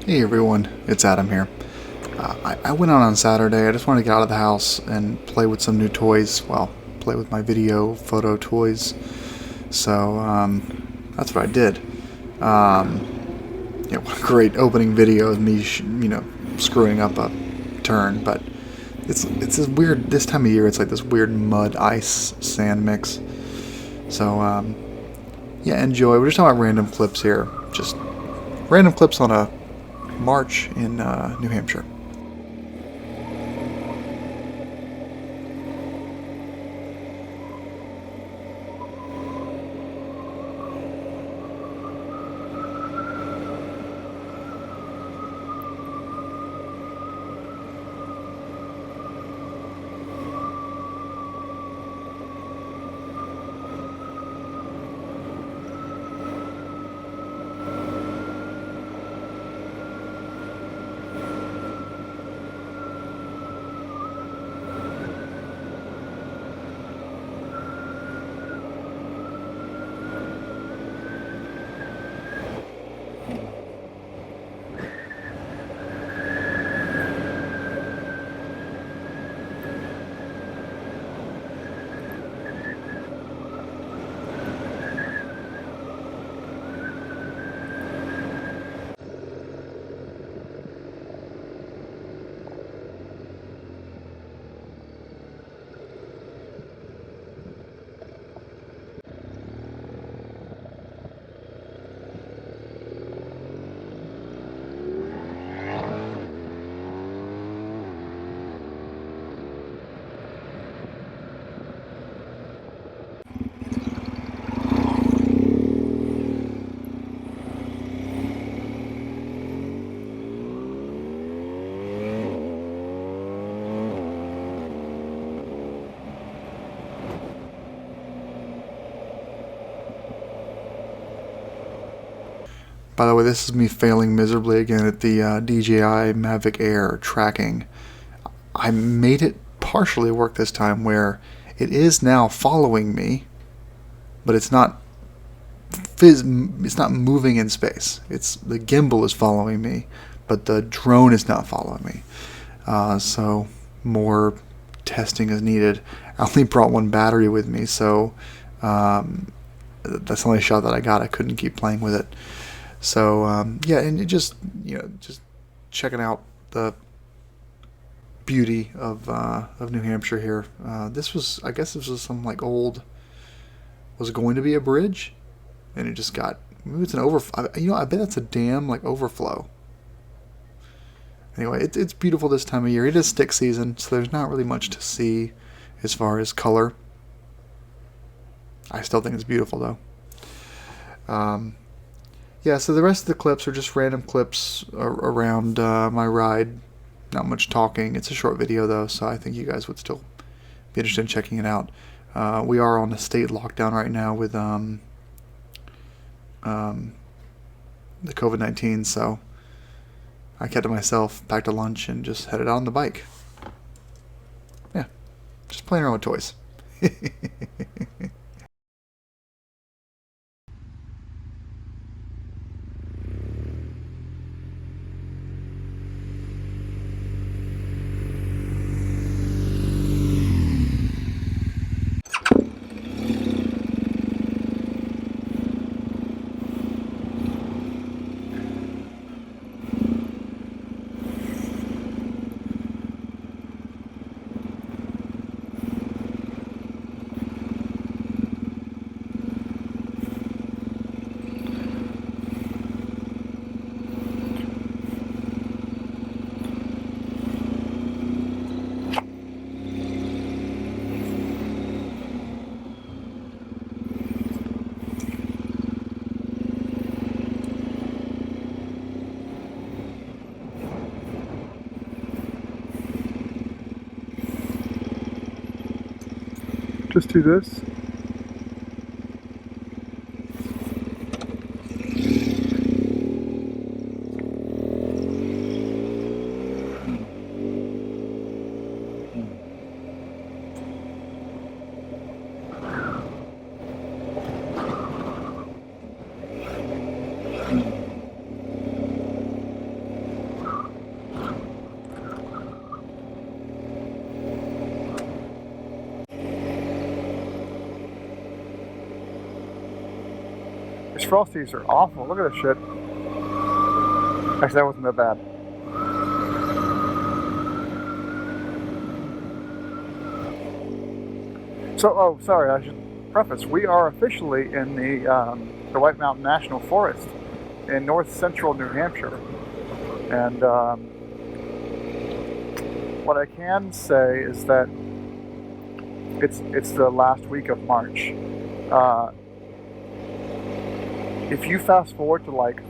Hey everyone, it's Adam here. I went out on Saturday. I just wanted to get out of the house and play with some new toys. Well, play with my video photo toys. So that's what I did. What a great opening video of me, screwing up a turn. But it's this weird. This time of year, it's like this weird mud, ice, sand mix. So yeah, enjoy. We're just talking about random clips here. Just random clips on a march in New Hampshire. By the way, this is me failing miserably again at the DJI Mavic Air tracking. I made it partially work this time where it is now following me, but it's not moving in space. It's the gimbal is following me, but the drone is not following me. So more testing is needed. I only brought one battery with me, so that's the only shot that I got. I couldn't keep playing with it. So yeah, and it just just checking out the beauty of New Hampshire here. I guess this was some like old, was going to be a bridge, and it just got, maybe it's an overflow. I bet that's a dam, like overflow. Anyway, it's beautiful this time of year. It is stick season, so there's not really much to see as far as color. I still think it's beautiful though. Yeah, so the rest of the clips are just random clips around my ride. Not much talking. It's a short video, though, so I think you guys would still be interested in checking it out. We are on a state lockdown right now with the COVID-19, so I kept to myself, packed a lunch, and just headed out on the bike. Yeah, just playing around with toys. Just do this. Frosties are awful. Look at this shit. Actually, that wasn't that bad. So, oh, sorry, I should preface. We are officially in the White Mountain National Forest in north central New Hampshire. And what I can say is that it's the last week of March. If you fast forward to like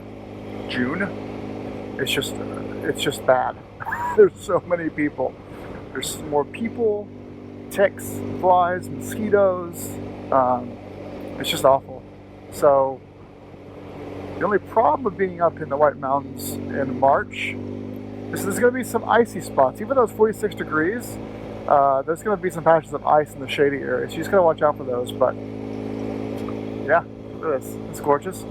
June, it's just bad. There's so many people. There's more people, ticks, flies, mosquitoes. It's just awful. So the only problem with being up in the White Mountains in March is there's going to be some icy spots. Even though it's 46 degrees, there's going to be some patches of ice in the shady areas. You just got to watch out for those. But yeah, look at this. It's gorgeous.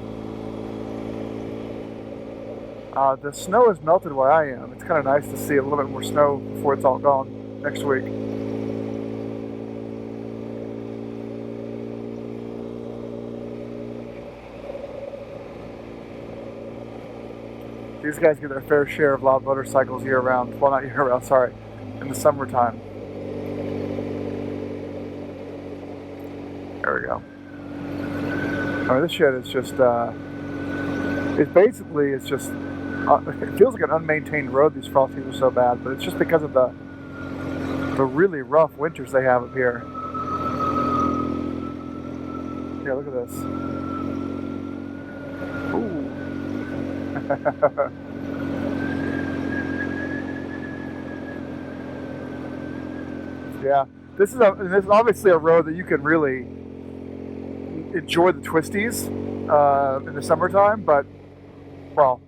The snow has melted where I am. It's kind of nice to see a little bit more snow before it's all gone next week. These guys get their fair share of loud motorcycles year-round. Well, not year-round, sorry. In the summertime. There we go. I mean, this shit is just, it's just, it feels like an unmaintained road. These Frosties are so bad, but it's just because of the really rough winters they have up here. Yeah, look at this. Ooh. Yeah, this is obviously a road that you can really enjoy the twisties in the summertime, but well,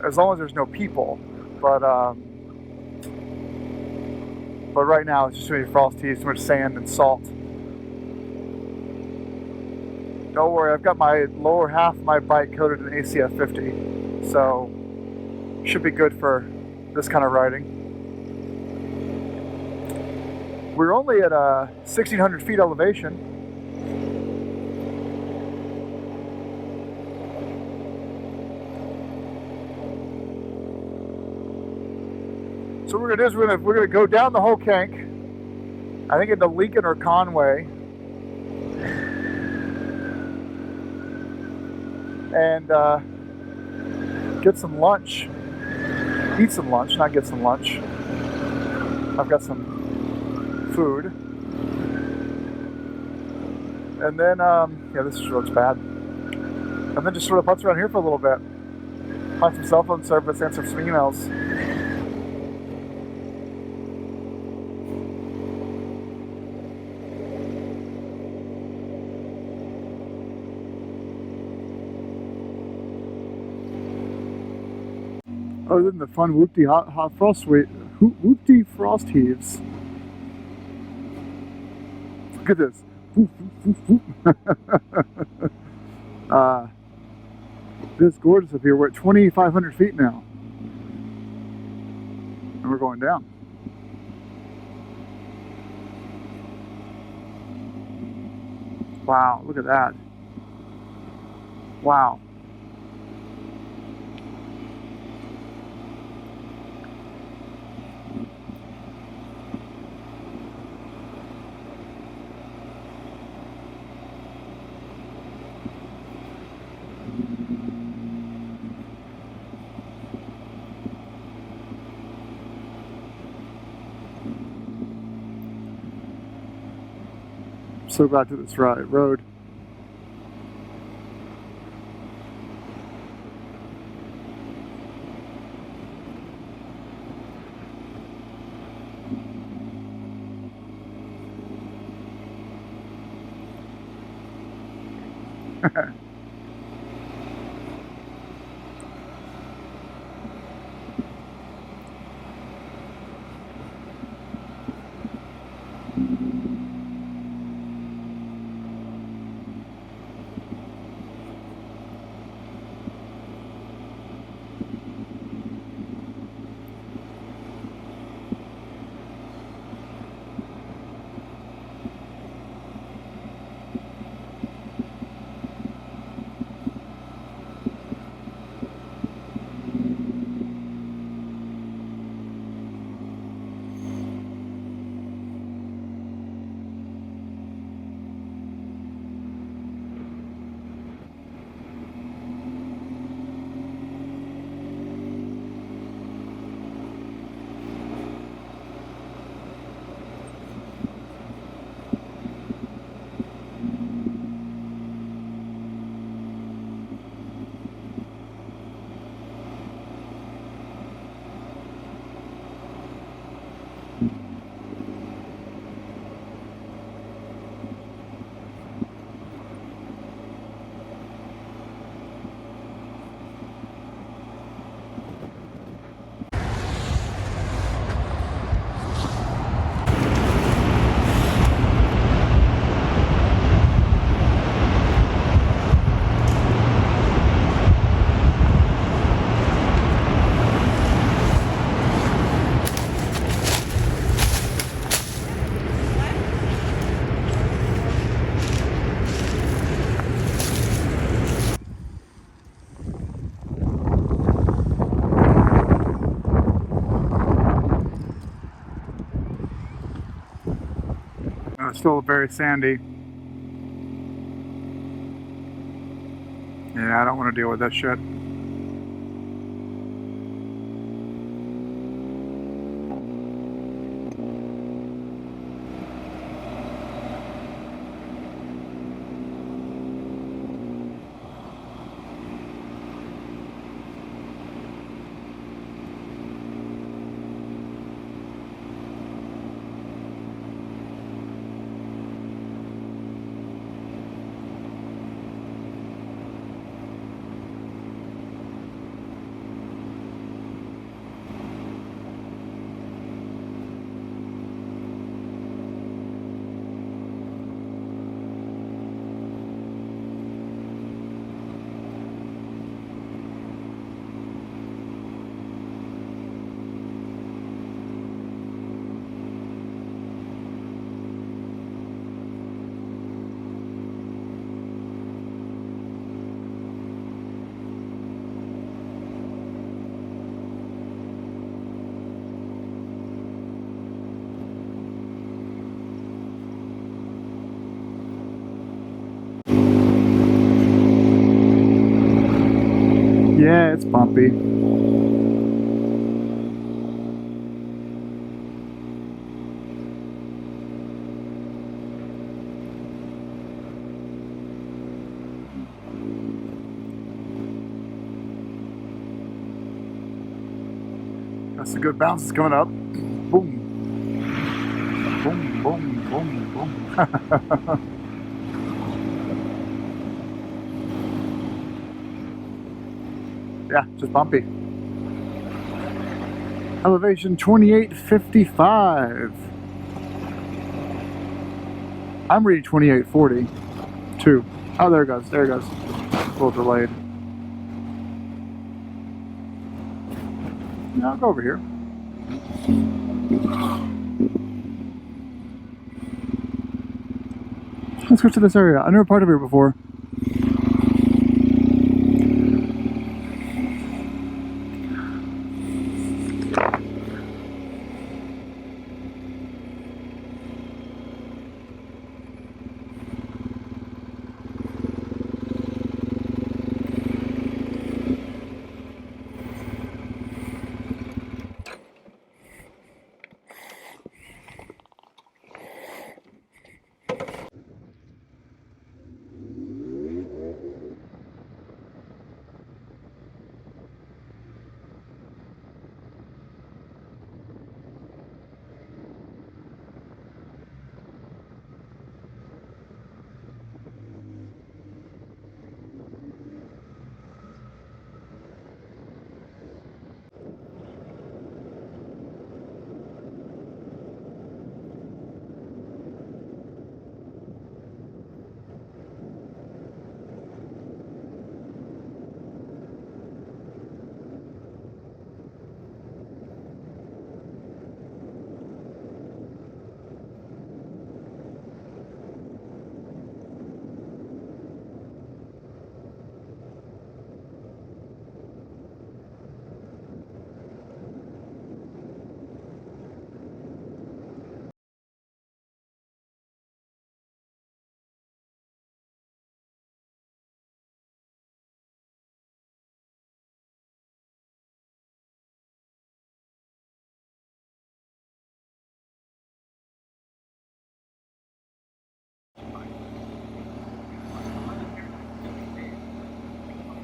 as long as there's no people. But right now it's just too many Frosties, too much sand and salt. Don't worry, I've got my lower half of my bike coated in ACF 50, so should be good for this kind of riding. We're only at 1,600 feet elevation. So what we're gonna do is we're gonna go down the whole Kank. I think into Lincoln or Conway, and get some lunch. Eat some lunch, not get some lunch. I've got some food, and then yeah, this looks bad. And then just sort of putz around here for a little bit, find some cell phone service, answer some emails. Other than the fun whoopty hot frost whoopty frost heaves. Look at this. Whoop, whoop, whoop, whoop. It's gorgeous up here. We're at 2,500 feet now. And we're going down. Wow, look at that. Wow. So glad to this road. Still very sandy. Yeah, I don't want to deal with that shit. Yeah, it's bumpy. That's a good bounce. It's coming up. Boom. Boom, boom, boom, boom. Yeah, just bumpy. Elevation 2855. I'm reading 2840 too. Oh, there it goes. There it goes. A little delayed. Now I'll go over here. Let's go to this area. I've never part of here before.